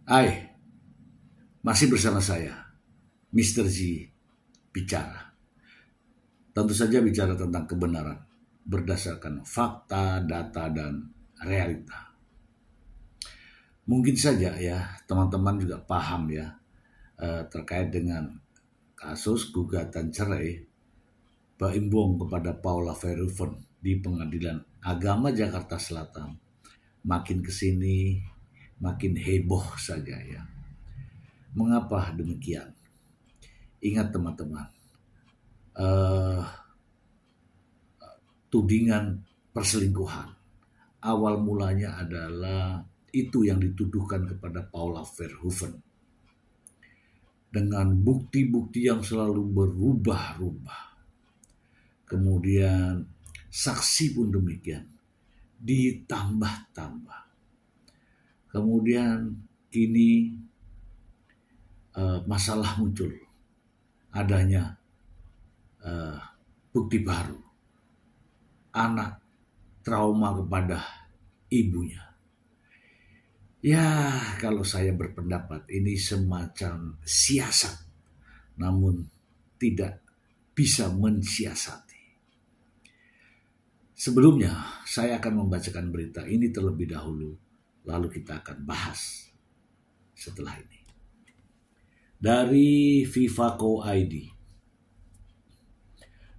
Hai, masih bersama saya, Mr. Z bicara. Tentu saja bicara tentang kebenaran berdasarkan fakta, data, dan realita. Mungkin saja ya teman-teman juga paham ya terkait dengan kasus gugatan cerai Baim Bong kepada Paula Verhoeven di Pengadilan Agama Jakarta Selatan. Makin kesini makin heboh saja ya. Mengapa demikian? Ingat teman-teman, tudingan perselingkuhan awal mulanya adalah itu yang dituduhkan kepada Paula Verhoeven dengan bukti-bukti yang selalu berubah-ubah. Kemudian saksi pun demikian, ditambah-tambah. Kemudian kini masalah muncul, adanya bukti baru, anak trauma kepada ibunya. Ya, kalau saya berpendapat ini semacam siasat, namun tidak bisa mensiasati. Sebelumnya, saya akan membacakan berita ini terlebih dahulu, lalu kita akan bahas setelah ini. Dari Vivaco ID.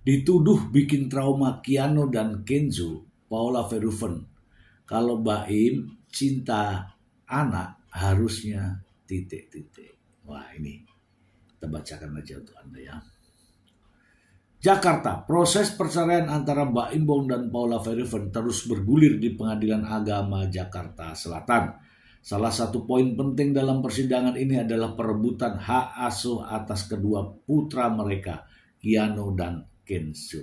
Dituduh bikin trauma Keanu dan Kenzo, Paula Verhoeven. Kalau Baim cinta anak harusnya titik-titik. Wah, ini kita bacakan aja untuk Anda ya. Jakarta, proses perceraian antara Baim Bong dan Paula Verhoeven terus bergulir di Pengadilan Agama Jakarta Selatan. Salah satu poin penting dalam persidangan ini adalah perebutan hak asuh atas kedua putra mereka, Keanu dan Kenzo.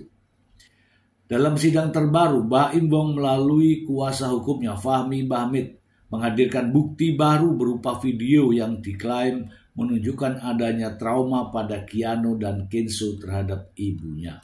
Dalam sidang terbaru, Baim Bong melalui kuasa hukumnya Fahmi Bahmid menghadirkan bukti baru berupa video yang diklaim menunjukkan adanya trauma pada Keanu dan Kenzo terhadap ibunya.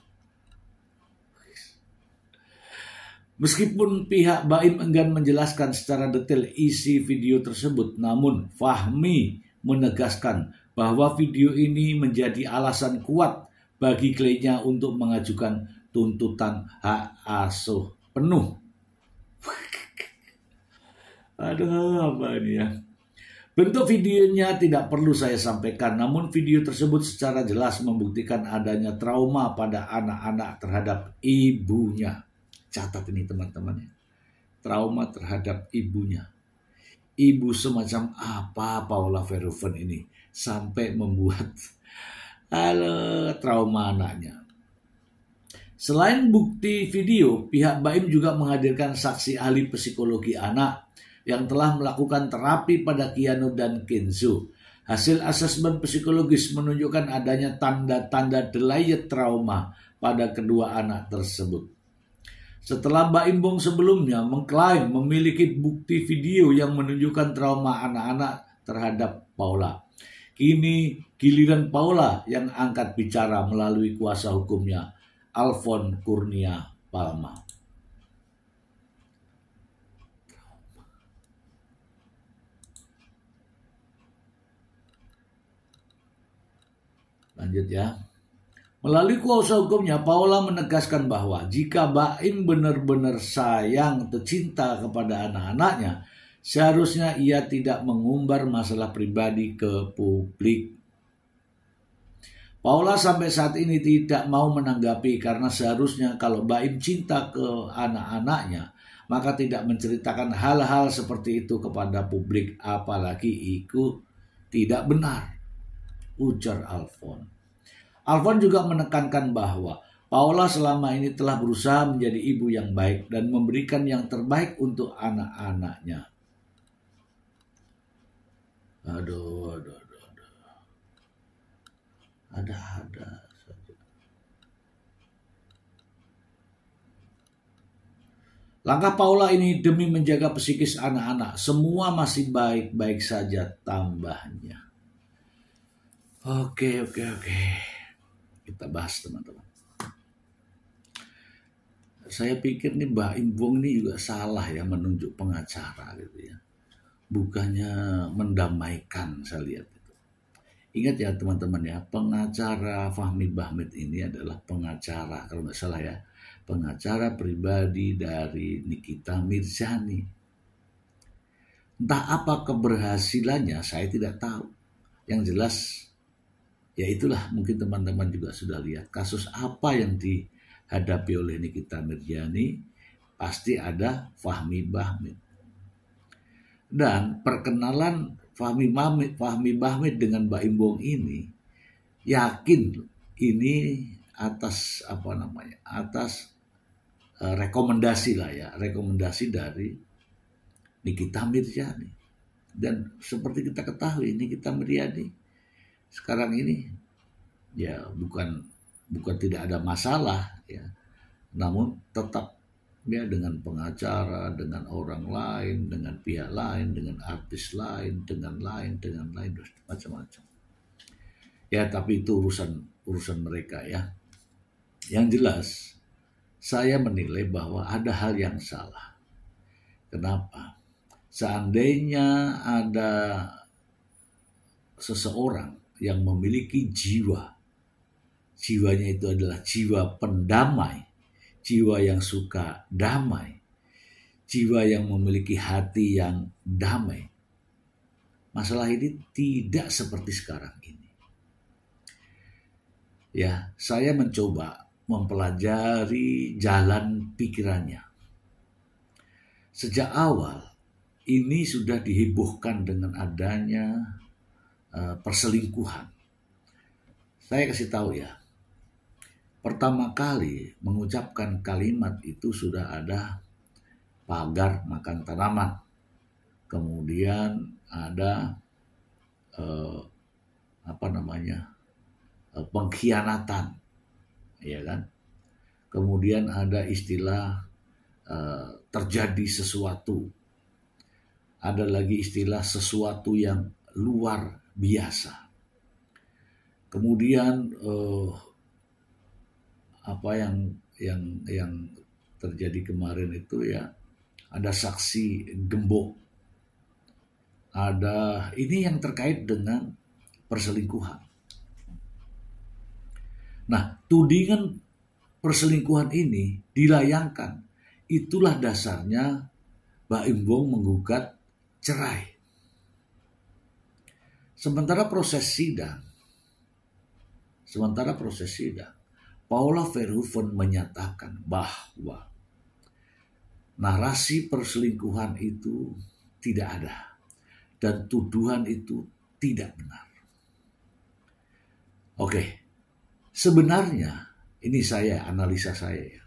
Meskipun pihak Baim enggan menjelaskan secara detail isi video tersebut, namun Fahmi menegaskan bahwa video ini menjadi alasan kuat bagi kliennya untuk mengajukan tuntutan hak asuh penuh. Aduh, apa ini ya? Bentuk videonya tidak perlu saya sampaikan, namun video tersebut secara jelas membuktikan adanya trauma pada anak-anak terhadap ibunya. Catat ini teman-teman, trauma terhadap ibunya. Ibu semacam apa Paula Verhoeven ini sampai membuat trauma anaknya. Selain bukti video, pihak Baim juga menghadirkan saksi ahli psikologi anak yang telah melakukan terapi pada Keanu dan Kenzo. Hasil asesmen psikologis menunjukkan adanya tanda-tanda delayed trauma pada kedua anak tersebut. Setelah Baim Bong sebelumnya mengklaim memiliki bukti video yang menunjukkan trauma anak-anak terhadap Paula, kini giliran Paula yang angkat bicara melalui kuasa hukumnya, Alfon Kurnia Palma. Lanjut ya. Melalui kuasa hukumnya, Paula menegaskan bahwa jika Baim benar-benar sayang atau cinta kepada anak-anaknya, seharusnya ia tidak mengumbar masalah pribadi ke publik. Paula sampai saat ini tidak mau menanggapi karena seharusnya kalau Baim cinta ke anak-anaknya, maka tidak menceritakan hal-hal seperti itu kepada publik, apalagi itu tidak benar, ujar Alfon. Alfon juga menekankan bahwa Paula selama ini telah berusaha menjadi ibu yang baik dan memberikan yang terbaik untuk anak-anaknya. Aduh. Ada saja. Langkah Paula ini demi menjaga psikis anak-anak. Semua masih baik-baik saja, tambahnya. Oke. Kita bahas teman-teman. Saya pikir nih Baim Bong ini juga salah ya menunjuk pengacara gitu ya. bukannya mendamaikan, saya lihat itu. Ingat ya teman-teman ya, pengacara Fahmi Bahmid ini adalah pengacara, kalau nggak salah ya, pengacara pribadi dari Nikita Mirzani. Entah apa keberhasilannya, saya tidak tahu. Yang jelas, ya itulah, mungkin teman-teman juga sudah lihat kasus apa yang dihadapi oleh Nikita Mirzani, pasti ada Fahmi Bahmid. Dan perkenalan Fahmi Bahmid dengan Baim Wong ini, yakin ini atas rekomendasi dari Nikita Mirzani. Dan seperti kita ketahui, Nikita Mirzani sekarang ini ya bukan tidak ada masalah ya, namun tetap ya dengan pengacara, dengan orang lain, dengan pihak lain, dengan artis lain, dengan lain, macam-macam. Ya, tapi itu urusan mereka ya. Yang jelas, saya menilai bahwa ada hal yang salah. Kenapa? Seandainya ada seseorang yang memiliki jiwanya itu adalah jiwa pendamai, jiwa yang suka damai, jiwa yang memiliki hati yang damai, masalah ini tidak seperti sekarang ini. Ya, saya mencoba mempelajari jalan pikirannya. Sejak awal ini sudah dihebohkan dengan adanya perselingkuhan. Saya kasih tahu ya, pertama kali mengucapkan kalimat itu sudah ada pagar makan tanaman. Kemudian ada pengkhianatan, ya kan? Kemudian ada istilah terjadi sesuatu. Ada lagi istilah sesuatu yang luar biasa. Kemudian apa yang terjadi kemarin itu ya, ada saksi gembok, ada ini yang terkait dengan perselingkuhan. Nah, tudingan perselingkuhan ini dilayangkan, itulah dasarnya Baim Wong menggugat cerai. Sementara proses sidang, Paula Verhoeven menyatakan bahwa narasi perselingkuhan itu tidak ada dan tuduhan itu tidak benar. Oke, sebenarnya ini analisa saya ya,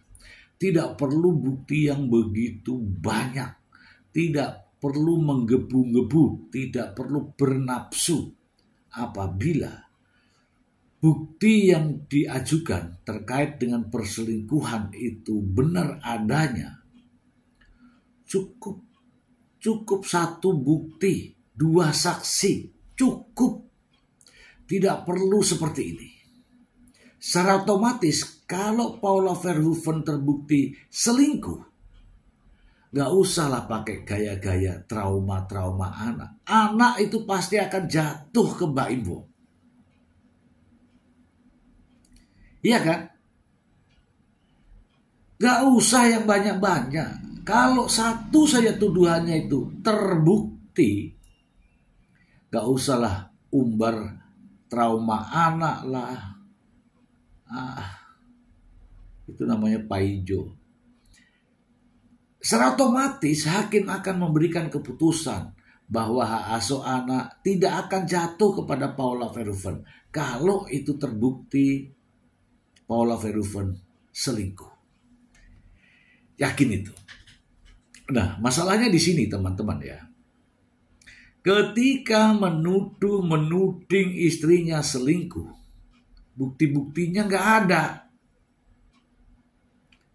tidak perlu bukti yang begitu banyak, tidak perlu menggebu-gebu, tidak perlu bernafsu. Apabila bukti yang diajukan terkait dengan perselingkuhan itu benar adanya, cukup satu bukti, 2 saksi, cukup. Tidak perlu seperti ini. Secara otomatis kalau Paula Verhoeven terbukti selingkuh, gak usahlah pakai gaya-gaya trauma anak. Anak itu pasti akan jatuh ke Baim Wong. Iya kan? Gak usah yang banyak-banyak. Kalau satu saja tuduhannya itu terbukti, gak usahlah umbar trauma anak lah. Itu namanya paijo. Secara otomatis hakim akan memberikan keputusan bahwa hak asuh anak tidak akan jatuh kepada Paula Verhoeven kalau itu terbukti Paula Verhoeven selingkuh. Yakin itu. Nah, masalahnya di sini teman-teman ya. Ketika menuding istrinya selingkuh, bukti-buktinya nggak ada.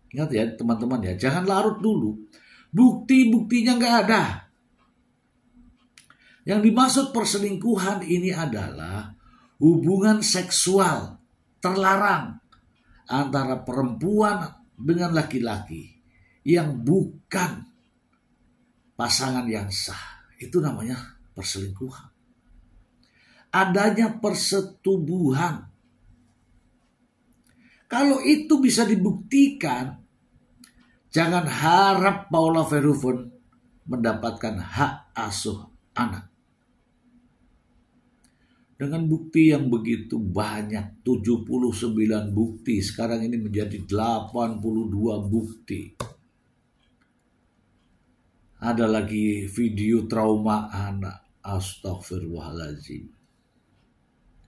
Ingat ya teman-teman ya, jangan larut dulu. Bukti-buktinya nggak ada. Yang dimaksud perselingkuhan ini adalah hubungan seksual terlarang antara perempuan dengan laki-laki yang bukan pasangan yang sah. Itu namanya perselingkuhan. Adanya persetubuhan. Kalau itu bisa dibuktikan, jangan harap Paula Verhoeven mendapatkan hak asuh anak. Dengan bukti yang begitu banyak, 79 bukti, sekarang ini menjadi 82 bukti. Ada lagi video trauma anak, astagfirullahaladzim.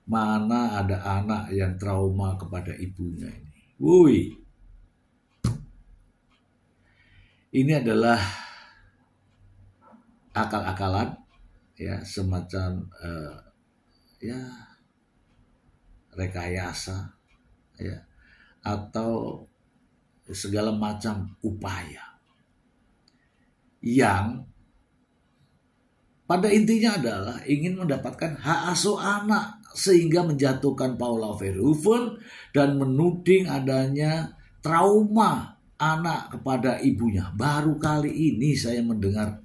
Mana ada anak yang trauma kepada ibunya ini. Woi. Ini adalah akal-akalan, ya, semacam ya rekayasa, ya, atau segala macam upaya yang pada intinya adalah ingin mendapatkan hak asuh anak, sehingga menjatuhkan Paula Verhoeven dan menuding adanya trauma anak kepada ibunya. Baru kali ini saya mendengar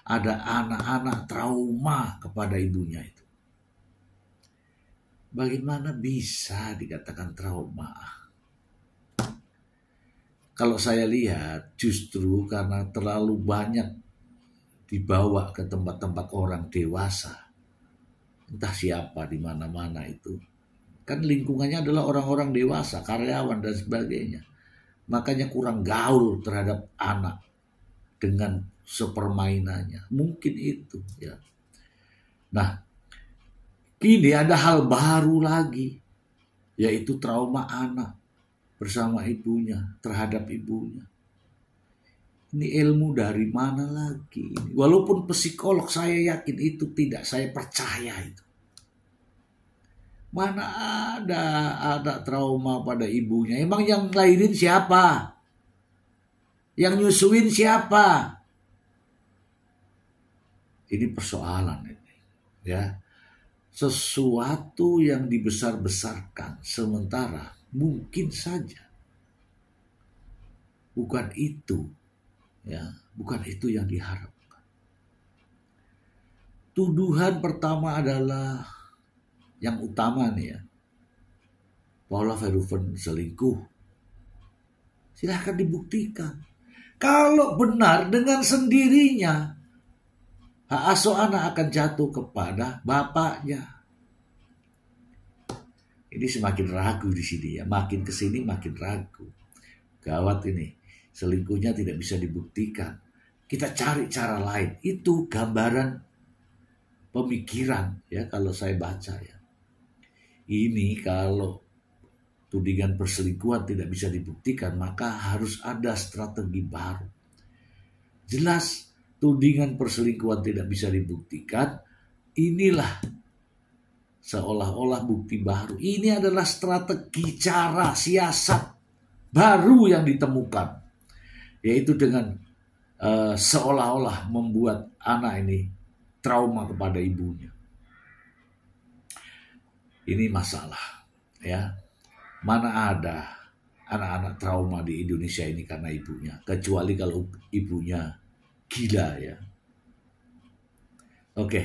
ada anak-anak trauma kepada ibunya itu. Bagaimana bisa dikatakan trauma? Kalau saya lihat justru karena terlalu banyak dibawa ke tempat-tempat orang dewasa. Entah siapa di mana-mana itu. Kan lingkungannya adalah orang-orang dewasa, karyawan dan sebagainya. Makanya kurang gaul terhadap anak dengan sepermainannya. Mungkin itu, ya. Nah, kini ada hal baru lagi, yaitu trauma anak bersama ibunya, terhadap ibunya. Ini ilmu dari mana lagi? Walaupun psikolog, saya yakin itu tidak, saya percaya itu. Mana ada trauma pada ibunya? Emang yang lahirin siapa? Yang nyusuin siapa? Ini persoalan ini, ya. Sesuatu yang dibesar-besarkan, sementara mungkin saja bukan itu. Ya, bukan itu yang diharapkan. Tuduhan pertama adalah yang utama nih, ya. Paula Verhoeven selingkuh. Silahkan dibuktikan. Kalau benar, dengan sendirinya hak asuh anak akan jatuh kepada bapaknya. Ini semakin ragu di sini, ya. Makin kesini makin ragu. Gawat ini. Selingkuhnya tidak bisa dibuktikan. Kita cari cara lain. Itu gambaran pemikiran, ya, kalau saya baca, ya. Ini kalau tudingan perselingkuhan tidak bisa dibuktikan, maka harus ada strategi baru. Jelas tudingan perselingkuhan tidak bisa dibuktikan. Inilah seolah-olah bukti baru. Ini adalah strategi, cara, siasat baru yang ditemukan. Yaitu dengan seolah-olah membuat anak ini trauma kepada ibunya. Ini masalah, ya. Mana ada anak-anak trauma di Indonesia ini karena ibunya, kecuali kalau ibunya gila, ya. Oke.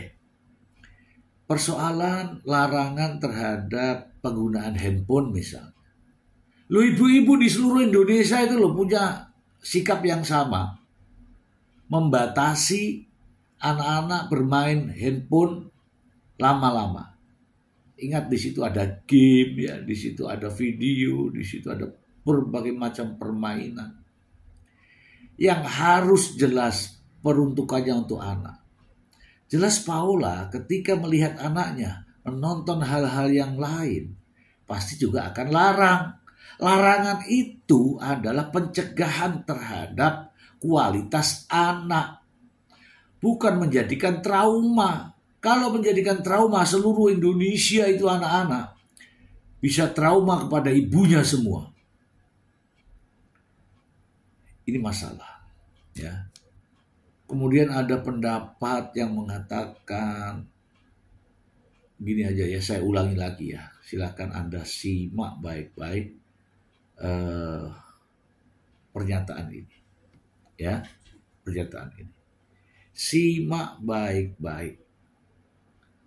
Persoalan larangan terhadap penggunaan handphone misalnya. Lo ibu-ibu di seluruh Indonesia itu lo punya sikap yang sama, membatasi anak-anak bermain handphone lama-lama. Ingat, di situ ada game, ya, di situ ada video, di situ ada berbagai macam permainan yang harus jelas peruntukannya untuk anak. Jelas Paula ketika melihat anaknya menonton hal-hal yang lain, pasti juga akan larang. Larangan itu adalah pencegahan terhadap kualitas anak, bukan menjadikan trauma. Kalau menjadikan trauma, seluruh Indonesia itu anak-anak bisa trauma kepada ibunya semua. Ini masalah, ya. Kemudian ada pendapat yang mengatakan, gini aja, ya, saya ulangi lagi, ya. Silakan Anda simak baik-baik pernyataan ini, ya, pernyataan ini. Simak baik-baik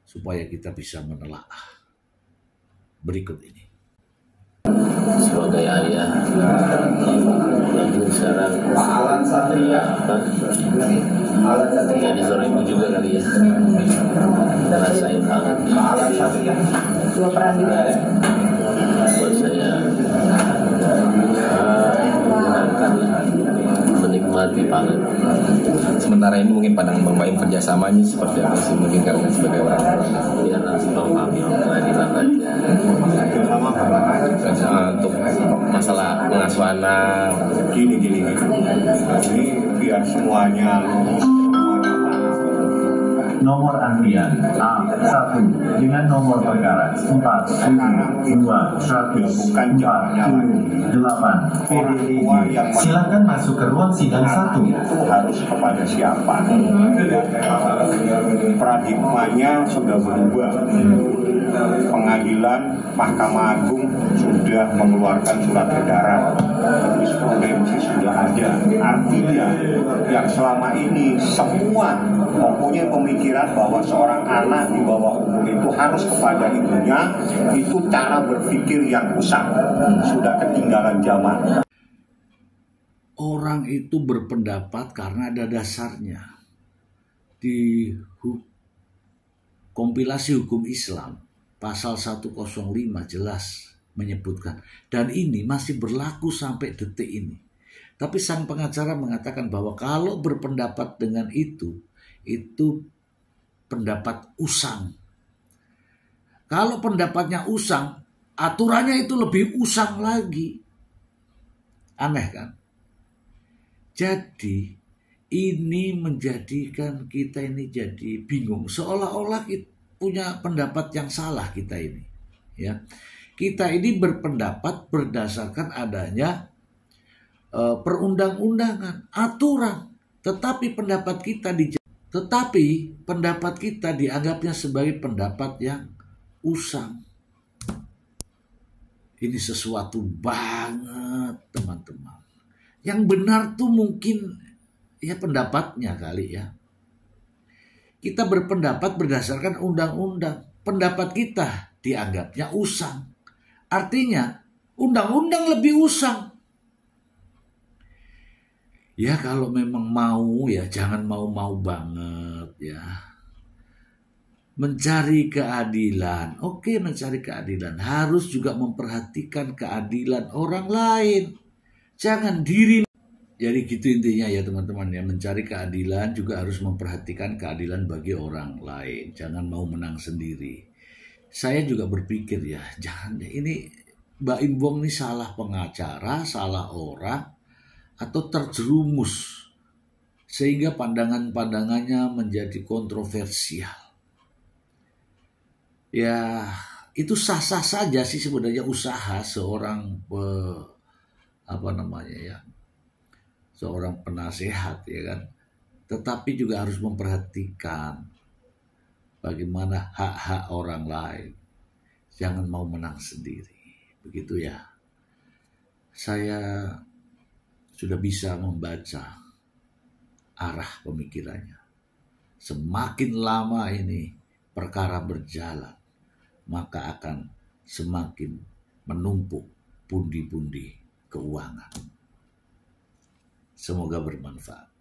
supaya kita bisa menelaah berikut ini. Sebagai ayah mungkin sekarang ya dizolimi juga kali ya, ngerasain hal ini buat saya menyenangkan, menikmati pangan. Sementara ini mungkin pandangan Bang Baim kerjasamanya seperti apa sih, mungkin karena sebagai orang Ya nanti kalau kami pengadilan untuk masalah pengasuh anak gini ini biar semuanya. Nomor antrian A1 dengan nomor perkara 4721408. Orang tua yang Silakan masuk ke ruang sidang 1. itu harus kepada siapa? Paradigmanya sudah berubah. Pengadilan Mahkamah Agung sudah mengeluarkan surat edaran, jurisprudensi sudah ada. Artinya yang selama ini semua mempunyai pemikiran bahwa seorang anak di bawah umur itu harus kepada ibunya, itu cara berpikir yang rusak, sudah ketinggalan zaman. Orang itu berpendapat karena ada dasarnya. Di kompilasi hukum Islam pasal 105 jelas menyebutkan, dan ini masih berlaku sampai detik ini. Tapi sang pengacara mengatakan bahwa kalau berpendapat dengan itu pendapat usang. Kalau pendapatnya usang, aturannya itu lebih usang lagi. Aneh kan? Jadi ini menjadikan kita ini jadi bingung, seolah-olah kita punya pendapat yang salah kita ini, ya. Kita ini berpendapat berdasarkan adanya perundang-undangan, aturan, tetapi pendapat kita dianggapnya sebagai pendapat yang usang. Ini sesuatu banget, teman-teman. Yang benar tuh mungkin ya pendapatnya kali ya. Kita berpendapat berdasarkan undang-undang. Pendapat kita dianggapnya usang. Artinya undang-undang lebih usang. Ya kalau memang mau ya jangan mau-mau banget ya. Mencari keadilan. Oke, mencari keadilan. Harus juga memperhatikan keadilan orang lain. Jangan diri. Jadi gitu intinya ya teman-teman ya. Mencari keadilan juga harus memperhatikan keadilan bagi orang lain. Jangan mau menang sendiri. Saya juga berpikir ya, jangan deh, ini Mbak Imbong ini salah pengacara, salah orang, atau terjerumus sehingga pandangan-pandangannya menjadi kontroversial. Ya itu sah-sah saja sih sebenarnya usaha seorang seorang penasehat ya kan. Tetapi juga harus memperhatikan bagaimana hak-hak orang lain. Jangan mau menang sendiri. Begitu ya. Saya sudah bisa membaca arah pemikirannya. Semakin lama ini perkara berjalan, maka akan semakin menumpuk pundi-pundi keuangan. Semoga bermanfaat.